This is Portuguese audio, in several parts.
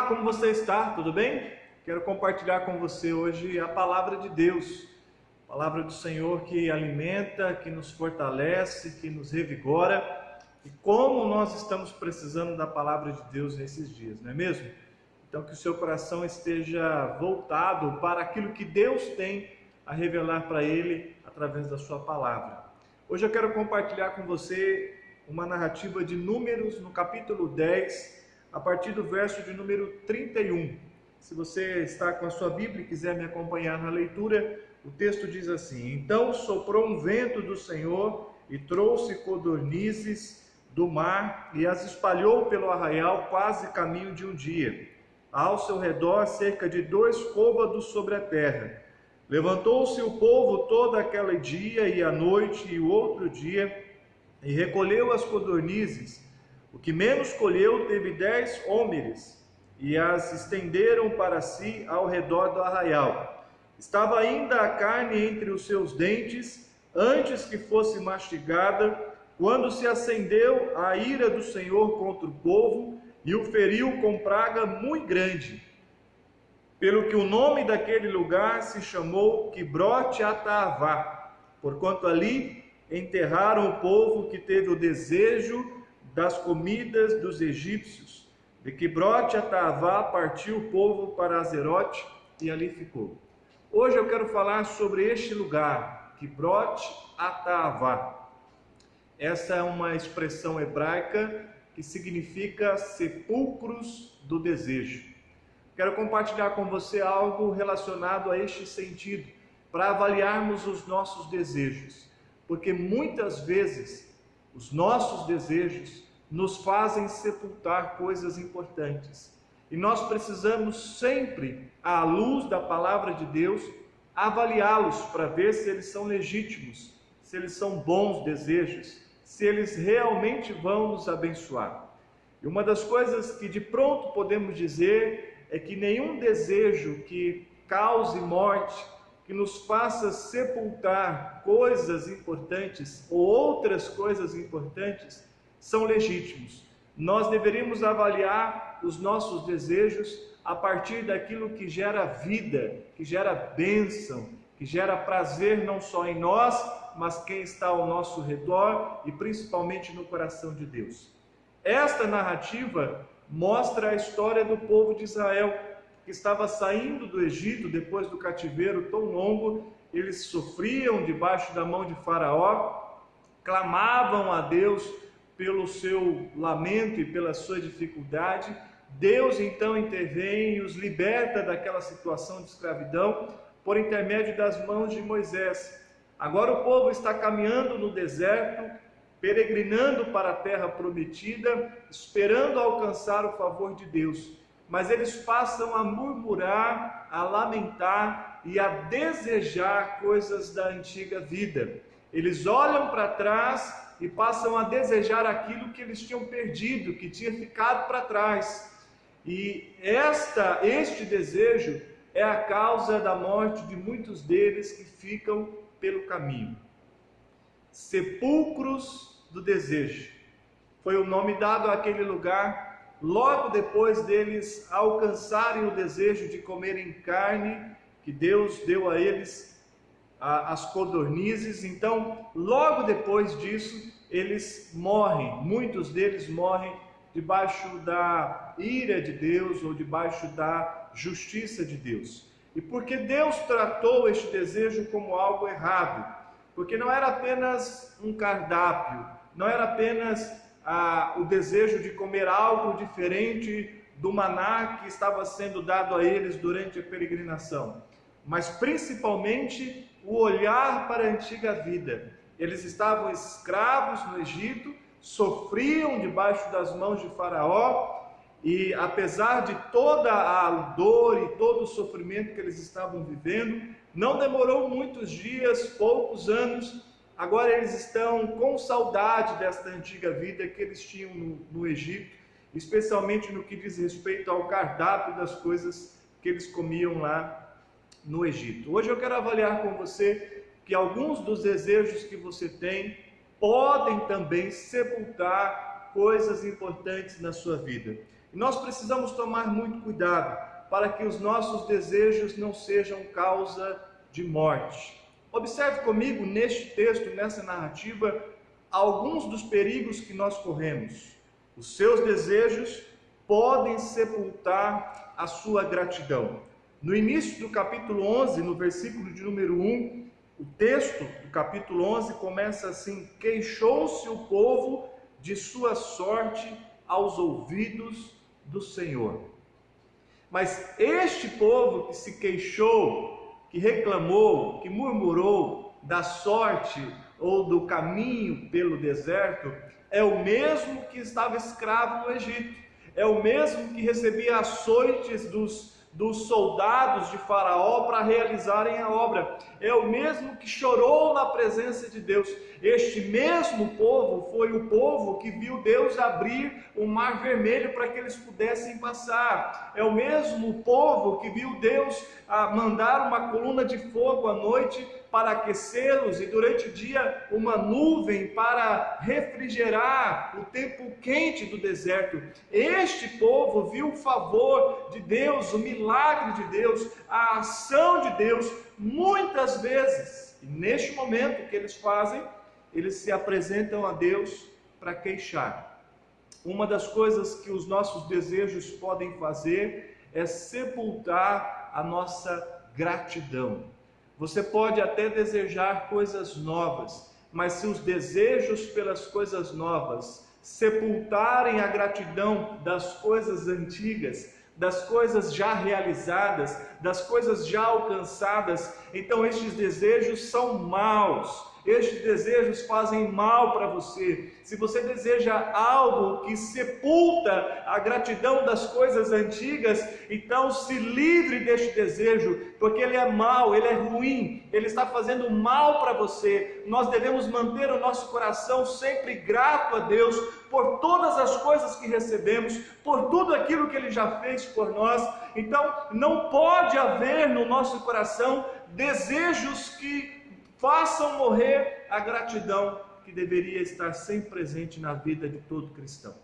Olá, como você está? Tudo bem? Quero compartilhar com você hoje a palavra de Deus, a palavra do Senhor que alimenta, que nos fortalece, que nos revigora, e como nós estamos precisando da palavra de Deus nesses dias, não é mesmo? Então que o seu coração esteja voltado para aquilo que Deus tem a revelar para ele através da sua palavra. Hoje eu quero compartilhar com você uma narrativa de Números no capítulo 10, a partir do verso de número 31. Se você está com a sua Bíblia e quiser me acompanhar na leitura, o texto diz assim: Então soprou um vento do Senhor e trouxe codornizes do mar e as espalhou pelo arraial quase caminho de um dia. Ao seu redor cerca de 2 côvados sobre a terra. Levantou-se o povo todo aquele dia e a noite e o outro dia e recolheu as codornizes. O que menos colheu teve 10 hómeres, e as estenderam para si ao redor do arraial. Estava ainda a carne entre os seus dentes, antes que fosse mastigada, quando se acendeu a ira do Senhor contra o povo, e o feriu com praga muito grande. Pelo que o nome daquele lugar se chamou Quibrote Ataavá, porquanto ali enterraram o povo que teve o desejo das comidas dos egípcios. De Quibrote Ataavá partiu o povo para Azerote e ali ficou. Hoje eu quero falar sobre este lugar, Quibrote Ataavá. Essa é uma expressão hebraica que significa sepulcros do desejo. Quero compartilhar com você algo relacionado a este sentido, para avaliarmos os nossos desejos, porque muitas vezes os nossos desejos nos fazem sepultar coisas importantes. E nós precisamos sempre, à luz da palavra de Deus, avaliá-los para ver se eles são legítimos, se eles são bons desejos, se eles realmente vão nos abençoar. E uma das coisas que de pronto podemos dizer é que nenhum desejo que cause morte, que nos faça sepultar coisas importantes ou outras coisas importantes, são legítimos. Nós deveríamos avaliar os nossos desejos a partir daquilo que gera vida, que gera bênção, que gera prazer não só em nós, mas quem está ao nosso redor e principalmente no coração de Deus. Esta narrativa mostra a história do povo de Israel, que estava saindo do Egito depois do cativeiro tão longo. Eles sofriam debaixo da mão de Faraó, clamavam a Deus pelo seu lamento e pela sua dificuldade. Deus então intervém e os liberta daquela situação de escravidão por intermédio das mãos de Moisés. Agora o povo está caminhando no deserto, peregrinando para a terra prometida, esperando alcançar o favor de Deus. Mas eles passam a murmurar, a lamentar e a desejar coisas da antiga vida. Eles olham para trás e passam a desejar aquilo que eles tinham perdido, que tinha ficado para trás. E este desejo é a causa da morte de muitos deles que ficam pelo caminho. Sepulcros do desejo foi o nome dado àquele lugar, logo depois deles alcançarem o desejo de comerem carne, que Deus deu a eles, as codornizes. Então, logo depois disso, eles morrem, muitos deles morrem debaixo da ira de Deus ou debaixo da justiça de Deus. E porque Deus tratou este desejo como algo errado, porque não era apenas um cardápio, não era apenas o desejo de comer algo diferente do maná que estava sendo dado a eles durante a peregrinação, mas principalmente o olhar para a antiga vida. Eles estavam escravos no Egito, sofriam debaixo das mãos de Faraó, e apesar de toda a dor e todo o sofrimento que eles estavam vivendo, não demorou muitos dias, poucos anos, agora eles estão com saudade desta antiga vida que eles tinham no Egito, especialmente no que diz respeito ao cardápio das coisas que eles comiam lá no Egito. Hoje eu quero avaliar com você que alguns dos desejos que você tem podem também sepultar coisas importantes na sua vida. E nós precisamos tomar muito cuidado para que os nossos desejos não sejam causa de morte. Observe comigo neste texto, nessa narrativa, alguns dos perigos que nós corremos. Os seus desejos podem sepultar a sua gratidão. No início do capítulo 11, no versículo de número 1, o texto do capítulo 11 começa assim: queixou-se o povo de sua sorte aos ouvidos do Senhor. Mas este povo que se queixou, que reclamou, que murmurou da sorte ou do caminho pelo deserto, é o mesmo que estava escravo no Egito, é o mesmo que recebia açoites dos soldados de Faraó para realizarem a obra, é o mesmo que chorou na presença de Deus. Este mesmo povo foi o povo que viu Deus abrir o mar vermelho para que eles pudessem passar, é o mesmo povo que viu Deus mandar uma coluna de fogo à noite para aquecê-los e durante o dia uma nuvem para refrigerar o tempo quente do deserto. Este povo viu o favor de Deus, o milagre de Deus, a ação de Deus muitas vezes. E neste momento o que eles fazem? Eles se apresentam a Deus para queixar. Uma das coisas que os nossos desejos podem fazer é sepultar a nossa gratidão. Você pode até desejar coisas novas, mas se os desejos pelas coisas novas sepultarem a gratidão das coisas antigas, das coisas já realizadas, das coisas já alcançadas, então estes desejos são maus. Estes desejos fazem mal para você. Se você deseja algo que sepulta a gratidão das coisas antigas, então se livre deste desejo, porque ele é mau, ele é ruim, ele está fazendo mal para você. Nós devemos manter o nosso coração sempre grato a Deus por todas as coisas que recebemos, por tudo aquilo que Ele já fez por nós. Então não pode haver no nosso coração desejos que façam morrer a gratidão que deveria estar sempre presente na vida de todo cristão.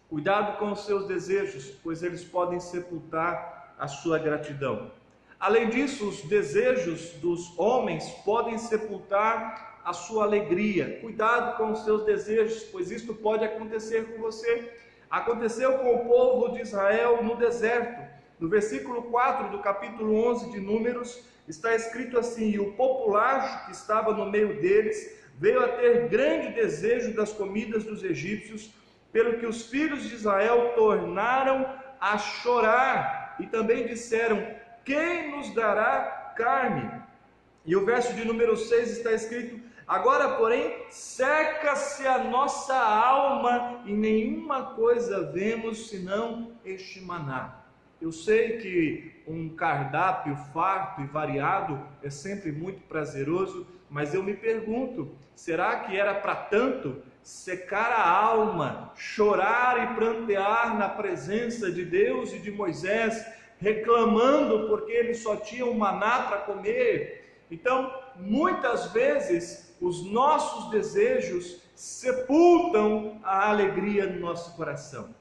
Cuidado com os seus desejos, pois eles podem sepultar a sua gratidão. Além disso, os desejos dos homens podem sepultar a sua alegria. Cuidado com os seus desejos, pois isto pode acontecer com você. Aconteceu com o povo de Israel no deserto. No versículo 4 do capítulo 11 de Números, está escrito assim: e o populacho que estava no meio deles veio a ter grande desejo das comidas dos egípcios, pelo que os filhos de Israel tornaram a chorar, e também disseram: quem nos dará carne? E o verso de número 6 está escrito: agora, porém, seca-se a nossa alma, e nenhuma coisa vemos senão este maná. Eu sei que um cardápio farto e variado é sempre muito prazeroso, mas eu me pergunto, será que era para tanto? Secar a alma, chorar e prantear na presença de Deus e de Moisés, reclamando porque eles só tinham maná para comer. Então, muitas vezes, os nossos desejos sepultam a alegria no nosso coração.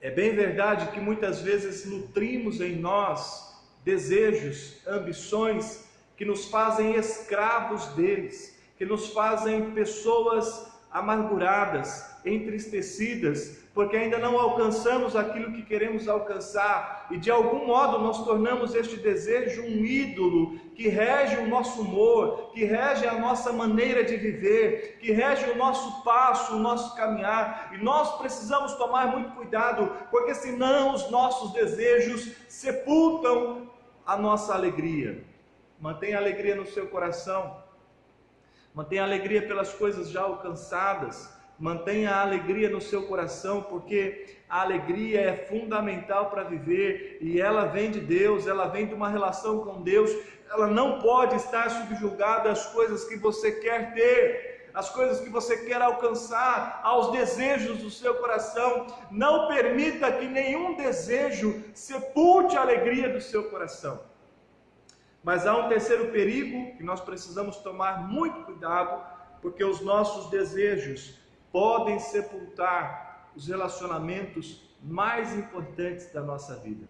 É bem verdade que muitas vezes nutrimos em nós desejos, ambições que nos fazem escravos deles, que nos fazem pessoas amarguradas, entristecidas, porque ainda não alcançamos aquilo que queremos alcançar, e de algum modo nós tornamos este desejo um ídolo que rege o nosso humor, que rege a nossa maneira de viver, que rege o nosso passo, o nosso caminhar, e nós precisamos tomar muito cuidado, porque senão os nossos desejos sepultam a nossa alegria. Mantenha a alegria no seu coração, mantenha a alegria pelas coisas já alcançadas, mantenha a alegria no seu coração, porque a alegria é fundamental para viver, e ela vem de Deus, ela vem de uma relação com Deus. Ela não pode estar subjugada às coisas que você quer ter, às coisas que você quer alcançar, aos desejos do seu coração. Não permita que nenhum desejo sepulte a alegria do seu coração. Mas há um terceiro perigo que nós precisamos tomar muito cuidado, porque os nossos desejos podem sepultar os relacionamentos mais importantes da nossa vida.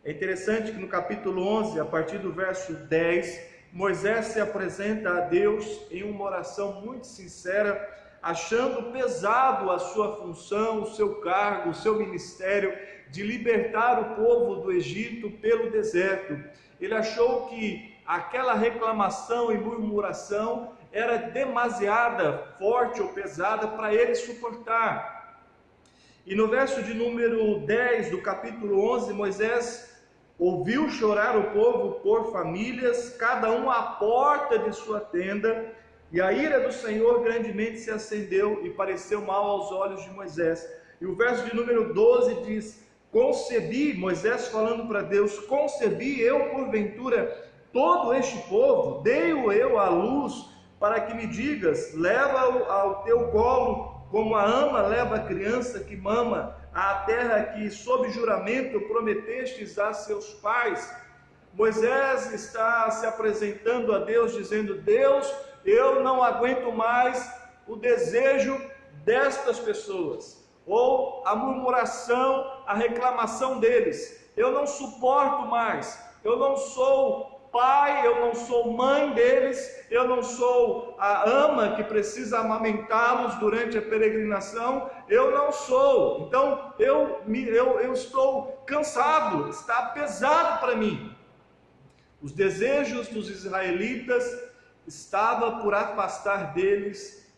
É interessante que no capítulo 11, a partir do verso 10, Moisés se apresenta a Deus em uma oração muito sincera, achando pesado a sua função, o seu cargo, o seu ministério de libertar o povo do Egito pelo deserto. Ele achou que aquela reclamação e murmuração era demasiada forte ou pesada para ele suportar. E no verso de número 10 do capítulo 11, Moisés ouviu chorar o povo por famílias, cada um à porta de sua tenda, e a ira do Senhor grandemente se acendeu e pareceu mal aos olhos de Moisés. E o verso de número 12 diz: concebi, Moisés falando para Deus, concebi eu porventura todo este povo, dei-o eu à luz, para que me digas, leva-o ao teu colo, como a ama leva a criança que mama, à terra que sob juramento prometestes a seus pais. Moisés está se apresentando a Deus, dizendo: Deus, eu não aguento mais o desejo destas pessoas, ou a murmuração, a reclamação deles. Eu não suporto mais, eu não sou pai, eu não sou mãe deles, eu não sou a ama que precisa amamentá-los durante a peregrinação, eu não sou. Então eu estou cansado, está pesado para mim. Os desejos dos israelitas estavam por afastar deles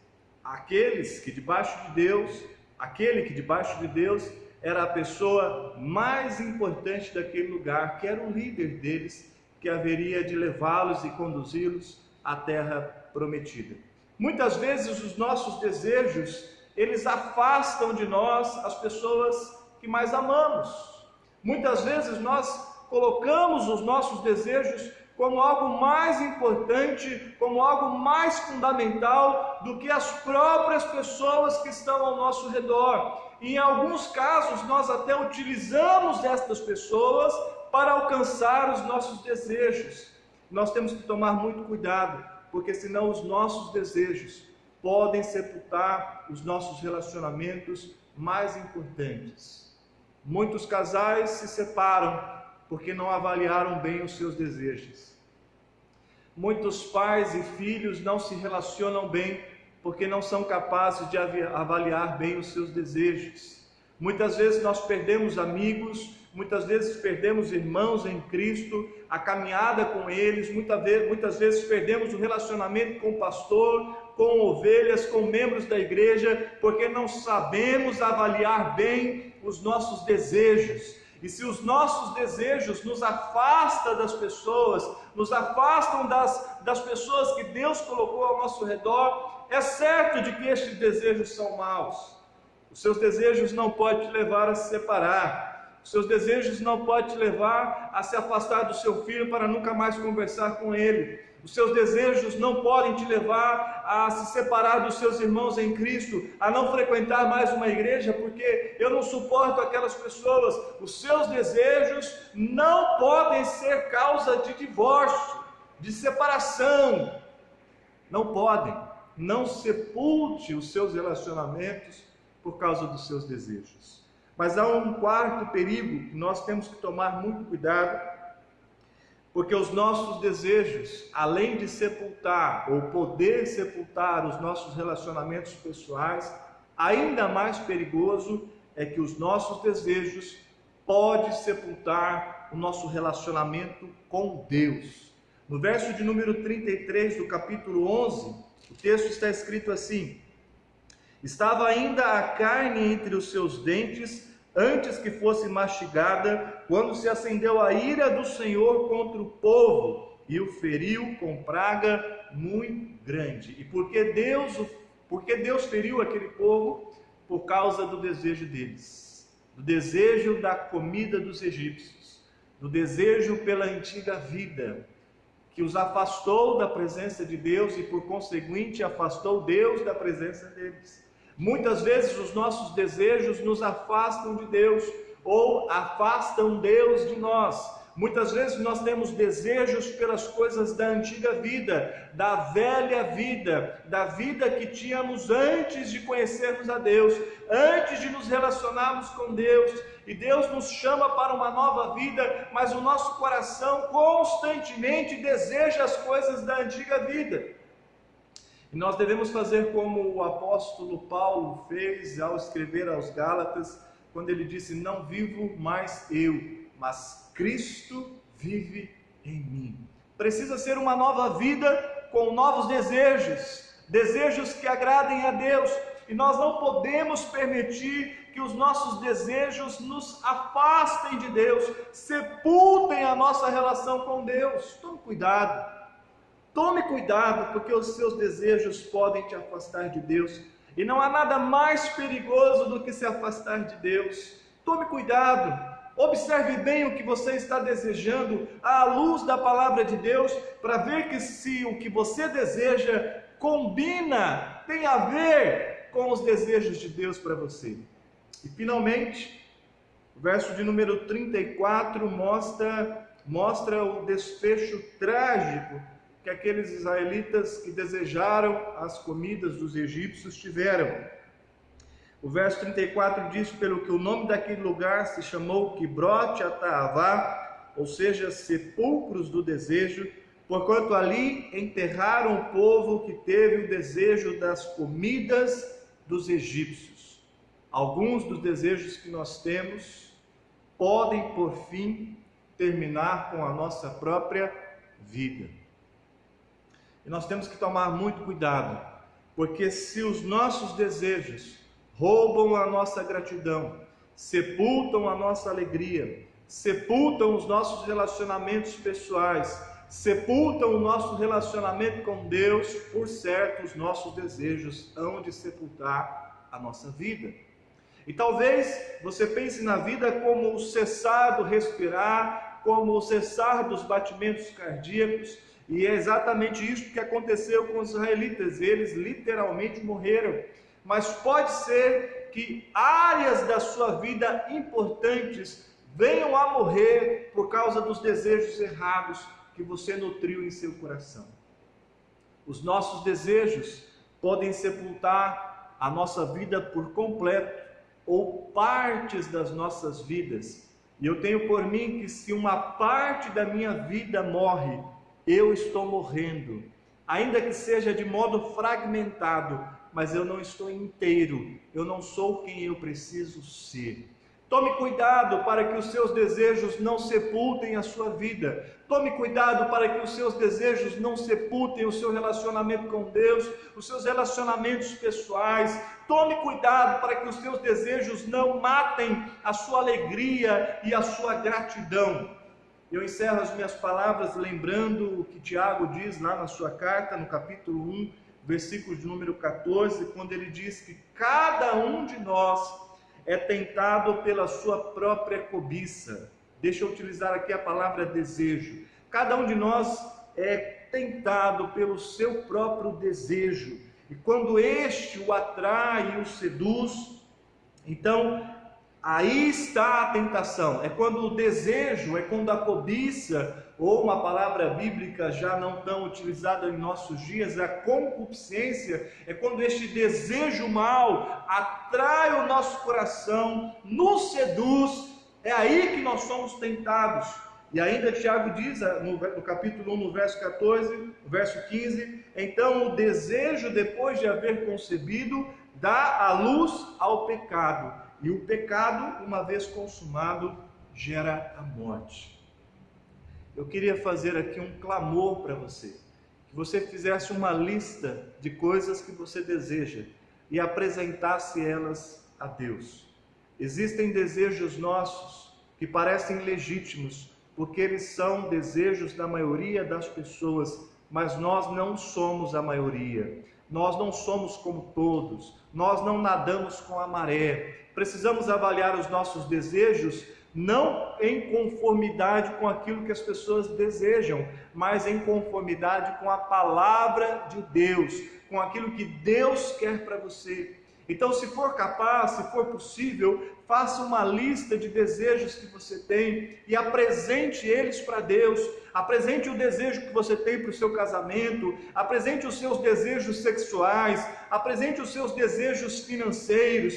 aqueles que debaixo de Deus, aquele que debaixo de Deus era a pessoa mais importante daquele lugar, que era o líder deles, que haveria de levá-los e conduzi-los à terra prometida. Muitas vezes os nossos desejos, eles afastam de nós as pessoas que mais amamos. Muitas vezes nós colocamos os nossos desejos como algo mais importante, como algo mais fundamental do que as próprias pessoas que estão ao nosso redor. E em alguns casos nós até utilizamos estas pessoas para alcançar os nossos desejos. Nós temos que tomar muito cuidado, porque senão os nossos desejos podem sepultar os nossos relacionamentos mais importantes. Muitos casais se separam porque não avaliaram bem os seus desejos. Muitos pais e filhos não se relacionam bem porque não são capazes de avaliar bem os seus desejos. Muitas vezes nós perdemos amigos, muitas vezes perdemos irmãos em Cristo, a caminhada com eles, muitas vezes perdemos o relacionamento com o pastor, com ovelhas, com membros da igreja, porque não sabemos avaliar bem os nossos desejos. E se os nossos desejos nos afastam das pessoas, nos afastam das pessoas que Deus colocou ao nosso redor, é certo de que estes desejos são maus. Os seus desejos não podem te levar a se separar. Os seus desejos não podem te levar a se afastar do seu filho para nunca mais conversar com ele. Os seus desejos não podem te levar a se separar dos seus irmãos em Cristo, a não frequentar mais uma igreja, porque eu não suporto aquelas pessoas. Os seus desejos não podem ser causa de divórcio, de separação. Não podem. Não sepulte os seus relacionamentos por causa dos seus desejos. Mas há um quarto perigo que nós temos que tomar muito cuidado, porque os nossos desejos, além de sepultar ou poder sepultar os nossos relacionamentos pessoais, ainda mais perigoso é que os nossos desejos podem sepultar o nosso relacionamento com Deus. No verso de número 33 do capítulo 11, o texto está escrito assim: estava ainda a carne entre os seus dentes, antes que fosse mastigada, quando se acendeu a ira do Senhor contra o povo, e o feriu com praga muito grande. E por que Deus feriu aquele povo? Por causa do desejo deles, do desejo da comida dos egípcios, do desejo pela antiga vida, que os afastou da presença de Deus e por conseguinte afastou Deus da presença deles. Muitas vezes os nossos desejos nos afastam de Deus ou afastam Deus de nós. Muitas vezes nós temos desejos pelas coisas da antiga vida, da velha vida, da vida que tínhamos antes de conhecermos a Deus, antes de nos relacionarmos com Deus, e Deus nos chama para uma nova vida, mas o nosso coração constantemente deseja as coisas da antiga vida. E nós devemos fazer como o apóstolo Paulo fez ao escrever aos Gálatas, quando ele disse: não vivo mais eu, mas Cristo vive em mim. Precisa ser uma nova vida com novos desejos, desejos que agradem a Deus, e nós não podemos permitir que os nossos desejos nos afastem de Deus, sepultem a nossa relação com Deus. Tome cuidado, porque os seus desejos podem te afastar de Deus, e não há nada mais perigoso do que se afastar de Deus. Tome cuidado, observe bem o que você está desejando à luz da palavra de Deus, para ver que se o que você deseja combina, tem a ver com os desejos de Deus para você. E finalmente, o verso de número 34 mostra o desfecho trágico que aqueles israelitas que desejaram as comidas dos egípcios tiveram. O verso 34 diz: pelo que o nome daquele lugar se chamou Quibrote Ataavá, ou seja, sepulcros do desejo, porquanto ali enterraram o povo que teve o desejo das comidas dos egípcios. Alguns dos desejos que nós temos podem, por fim, terminar com a nossa própria vida. E nós temos que tomar muito cuidado, porque se os nossos desejos roubam a nossa gratidão, sepultam a nossa alegria, sepultam os nossos relacionamentos pessoais, sepultam o nosso relacionamento com Deus, por certo, os nossos desejos hão de sepultar a nossa vida. E talvez você pense na vida como o cessar do respirar, como o cessar dos batimentos cardíacos, e é exatamente isso que aconteceu com os israelitas. Eles literalmente morreram. Mas pode ser que áreas da sua vida importantes venham a morrer por causa dos desejos errados que você nutriu em seu coração. Os nossos desejos podem sepultar a nossa vida por completo, ou partes das nossas vidas. E eu tenho por mim que se uma parte da minha vida morre, eu estou morrendo, ainda que seja de modo fragmentado, mas eu não estou inteiro, eu não sou quem eu preciso ser. Tome cuidado para que os seus desejos não sepultem a sua vida. Tome cuidado para que os seus desejos não sepultem o seu relacionamento com Deus, os seus relacionamentos pessoais. Tome cuidado para que os seus desejos não matem a sua alegria e a sua gratidão. Eu encerro as minhas palavras lembrando o que Tiago diz lá na sua carta, no capítulo 1, versículo de número 14, quando ele diz que cada um de nós é tentado pela sua própria cobiça. Deixa eu utilizar aqui a palavra desejo. Cada um de nós é tentado pelo seu próprio desejo. E quando este o atrai e o seduz, então aí está a tentação. É quando o desejo, é quando a cobiça, ou uma palavra bíblica já não tão utilizada em nossos dias, a concupiscência, é quando este desejo mau atrai o nosso coração, nos seduz, é aí que nós somos tentados. E ainda Tiago diz, no capítulo 1, no verso 14, no verso 15, então o desejo, depois de haver concebido, dá a luz ao pecado. E o pecado, uma vez consumado, gera a morte. Eu queria fazer aqui um clamor para você, que você fizesse uma lista de coisas que você deseja e apresentasse elas a Deus. Existem desejos nossos que parecem legítimos, porque eles são desejos da maioria das pessoas, mas nós não somos a maioria. Nós não somos como todos, nós não nadamos com a maré. Precisamos avaliar os nossos desejos não em conformidade com aquilo que as pessoas desejam, mas em conformidade com a palavra de Deus, com aquilo que Deus quer para você. Então, se for capaz, se for possível, faça uma lista de desejos que você tem e apresente eles para Deus. Apresente o desejo que você tem para o seu casamento, apresente os seus desejos sexuais, apresente os seus desejos financeiros,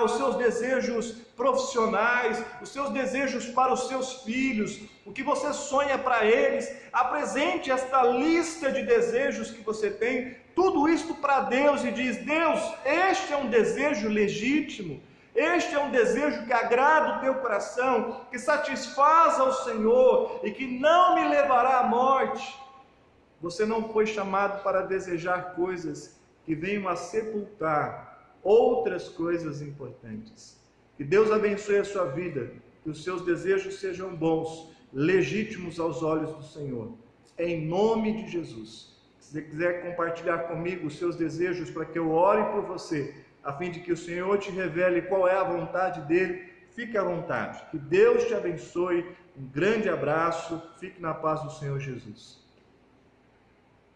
os seus desejos profissionais, os seus desejos para os seus filhos, o que você sonha para eles. Apresente esta lista de desejos que você tem, tudo isto para Deus, e diz: Deus, este é um desejo legítimo, este é um desejo que agrada o teu coração, que satisfaz ao Senhor e que não me levará à morte. Você não foi chamado para desejar coisas que venham a sepultar outras coisas importantes. Que Deus abençoe a sua vida, que os seus desejos sejam bons, legítimos aos olhos do Senhor. Em nome de Jesus. Se você quiser compartilhar comigo os seus desejos para que eu ore por você, a fim de que o Senhor te revele qual é a vontade dele, fique à vontade. Que Deus te abençoe. Um grande abraço. Fique na paz do Senhor Jesus.